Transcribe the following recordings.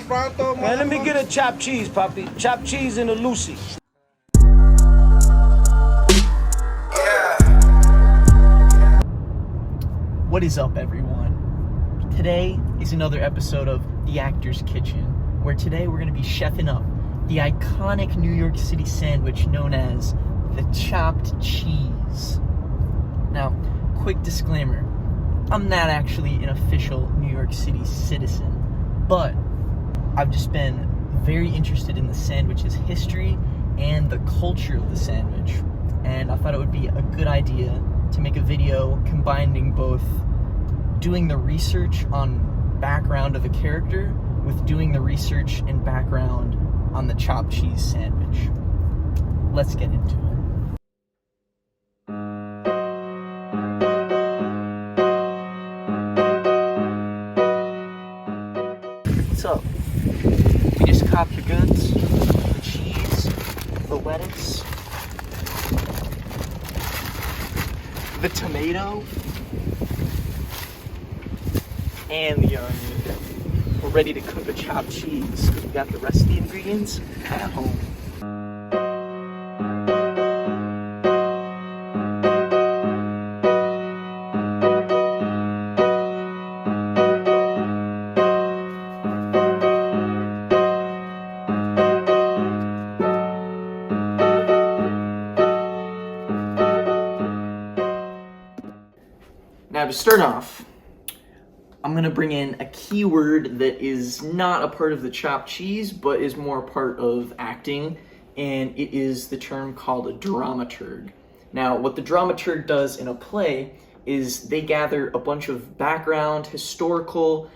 pronto, Man, let me get a chopped cheese, Poppy. Chopped cheese and a Lucy. What is up, everyone? Today is another episode of The Actor's Kitchen, where today we're going to be chefing up the iconic New York City sandwich known as the chopped cheese. Now, quick disclaimer, I'm not actually an official New York City citizen, but I've just been very interested in the sandwich's history and the culture of the sandwich, and I thought it would be a good idea to make a video combining both doing the research on background of a character with doing the research and background on the chopped cheese sandwich. Let's get into it. So, we just cop your goods, the cheese, the lettuce, the tomato, and the onion. We're ready to cook a chopped cheese. We got the rest of the ingredients at home. Now, to start off, I'm going to bring in a keyword that is not a part of the chopped cheese, but is more a part of acting, and it is the term called a dramaturg. Now, what the dramaturg does in a play is they gather a bunch of background, historical,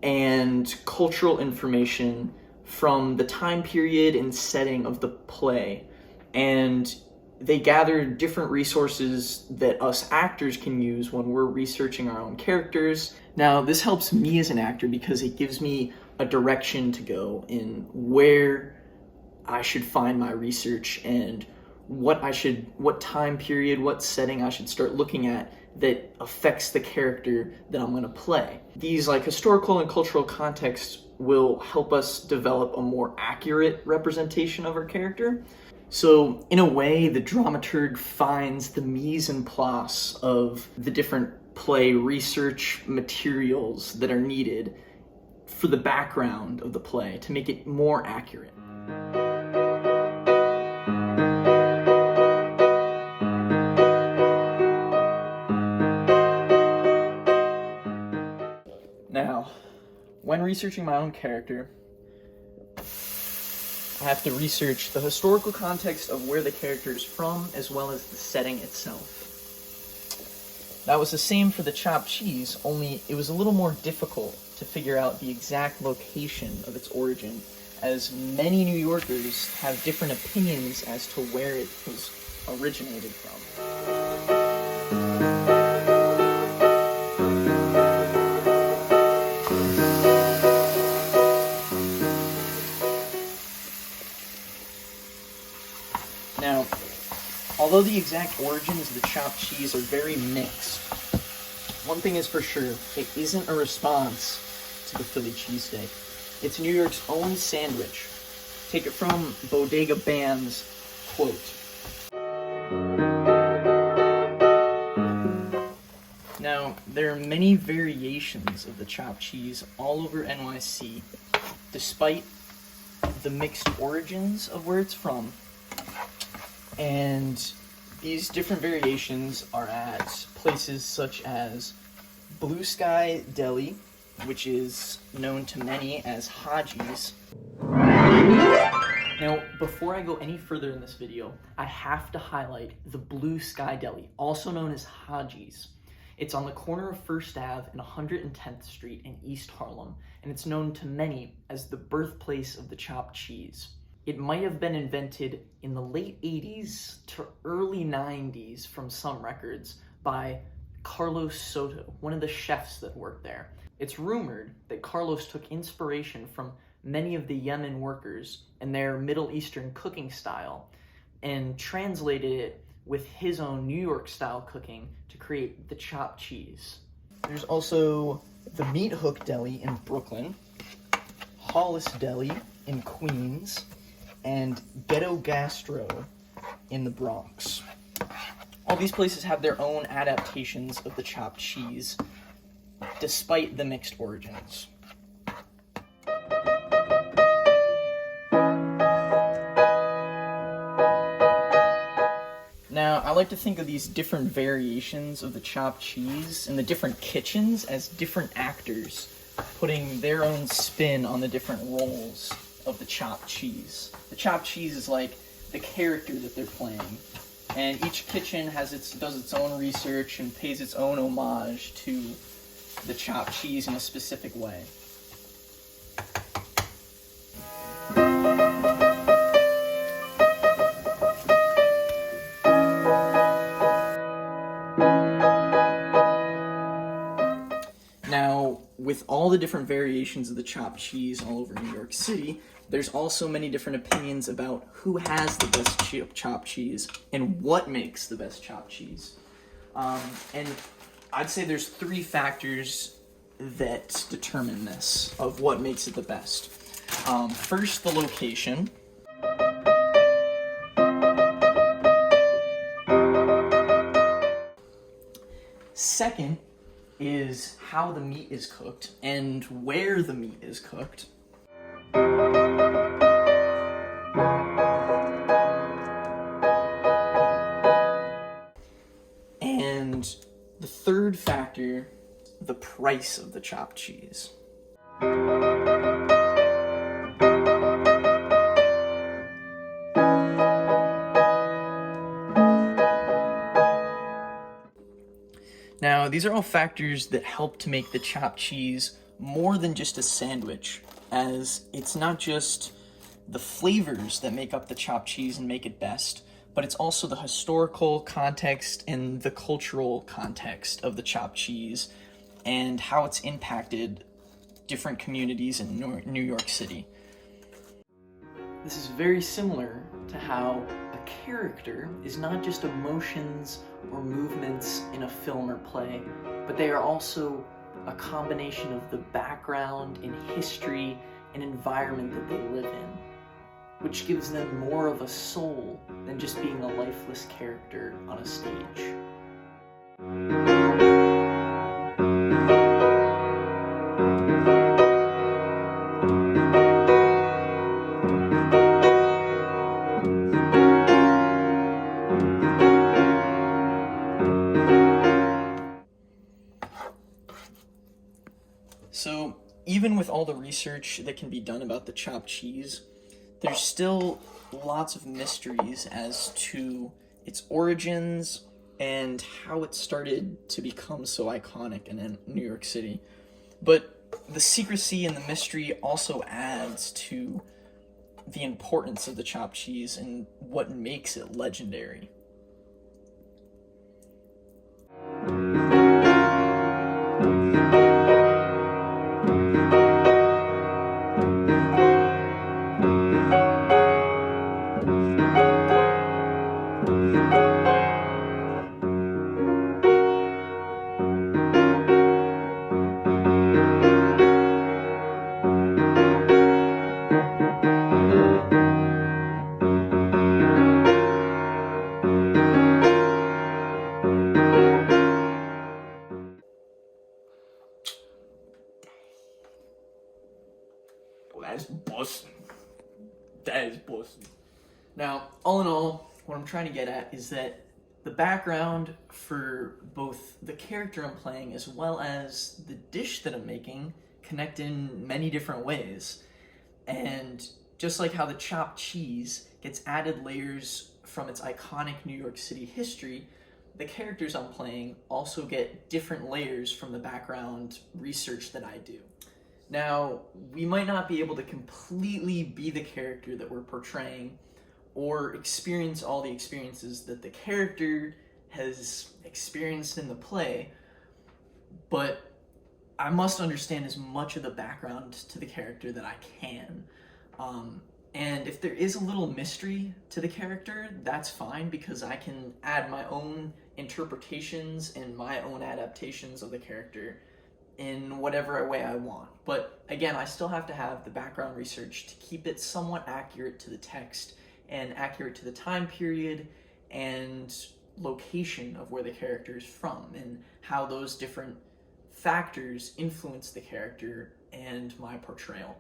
and cultural information from the time period and setting of the play, and they gather different resources that us actors can use when we're researching our own characters. Now, this helps me as an actor because it gives me a direction to go in where I should find my research and what time period, what setting I should start looking at that affects the character that I'm gonna play. These historical and cultural contexts will help us develop a more accurate representation of our character. So, in a way, the dramaturg finds the mise en place of the different play research materials that are needed for the background of the play to make it more accurate. Now, when researching my own character, I have to research the historical context of where the character is from, as well as the setting itself. That was the same for the chopped cheese, only it was a little more difficult to figure out the exact location of its origin, as many New Yorkers have different opinions as to where it was originated from. Now, although the exact origins of the chopped cheese are very mixed, one thing is for sure, it isn't a response to the Philly cheesesteak. It's New York's own sandwich. Take it from Bodega Band's quote. Now, there are many variations of the chopped cheese all over NYC, despite the mixed origins of where it's from. And these different variations are at places such as Blue Sky Deli, which is known to many as Haji's. Now, before I go any further in this video, I have to highlight the Blue Sky Deli, also known as Haji's. It's on the corner of First Ave and 110th Street in East Harlem, and it's known to many as the birthplace of the chopped cheese. It might have been invented in the late 80s to early 90s from some records by Carlos Soto, one of the chefs that worked there. It's rumored that Carlos took inspiration from many of the Yemen workers and their Middle Eastern cooking style and translated it with his own New York style cooking to create the chopped cheese. There's also the Meat Hook Deli in Brooklyn, Hollis Deli in Queens, and Ghetto Gastro in the Bronx. All these places have their own adaptations of the chopped cheese, despite the mixed origins. Now, I like to think of these different variations of the chopped cheese in the different kitchens as different actors putting their own spin on the different roles of the chopped cheese. The chopped cheese is like the character that they're playing, and each kitchen does its own research and pays its own homage to the chopped cheese in a specific way. Now, with all the different variations of the chopped cheese all over New York City, there's also many different opinions about who has the best chopped cheese and what makes the best chopped cheese. And I'd say there's 3 factors that determine this, of what makes it the best. First, the location. Second is how the meat is cooked and where the meat is cooked. And the third factor, the price of the chopped cheese. Now, these are all factors that help to make the chopped cheese more than just a sandwich, as it's not just the flavors that make up the chopped cheese and make it best, but it's also the historical context and the cultural context of the chopped cheese and how it's impacted different communities in New York City. This is very similar to how a character is not just emotions or movements in a film or play, but they are also a combination of the background and history and environment that they live in, which gives them more of a soul than just being a lifeless character on a stage. So, even with all the research that can be done about the chopped cheese, there's still lots of mysteries as to its origins and how it started to become so iconic in New York City. But the secrecy and the mystery also adds to the importance of the chopped cheese and what makes it legendary. That's bussin'. That is bussin'. Now, all in all, what I'm trying to get at is that the background for both the character I'm playing as well as the dish that I'm making connect in many different ways. And just like how the chopped cheese gets added layers from its iconic New York City history, the characters I'm playing also get different layers from the background research that I do. Now, we might not be able to completely be the character that we're portraying or experience all the experiences that the character has experienced in the play, but I must understand as much of the background to the character that I can. And if there is a little mystery to the character, that's fine, because I can add my own interpretations and my own adaptations of the character in whatever way I want. But again, I still have to have the background research to keep it somewhat accurate to the text and accurate to the time period and location of where the character is from and how those different factors influence the character and my portrayal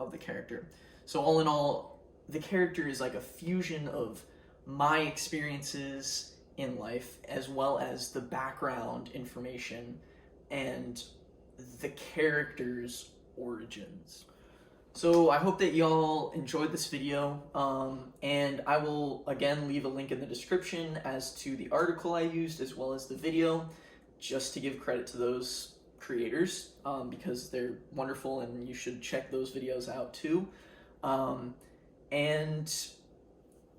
of the character. So all in all, the character is like a fusion of my experiences in life as well as the background information and the character's origins. So I hope that y'all enjoyed this video, and I will again leave a link in the description as to the article I used as well as the video, just to give credit to those creators, because they're wonderful and you should check those videos out too. And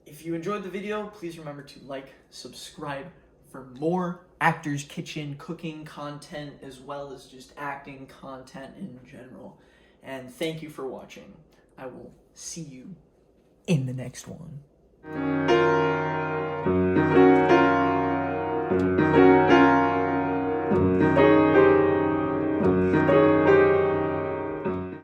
if you enjoyed the video, please remember to like, subscribe for more Actor's Kitchen cooking content as well as just acting content in general. And thank you for watching. I will see you in the next one.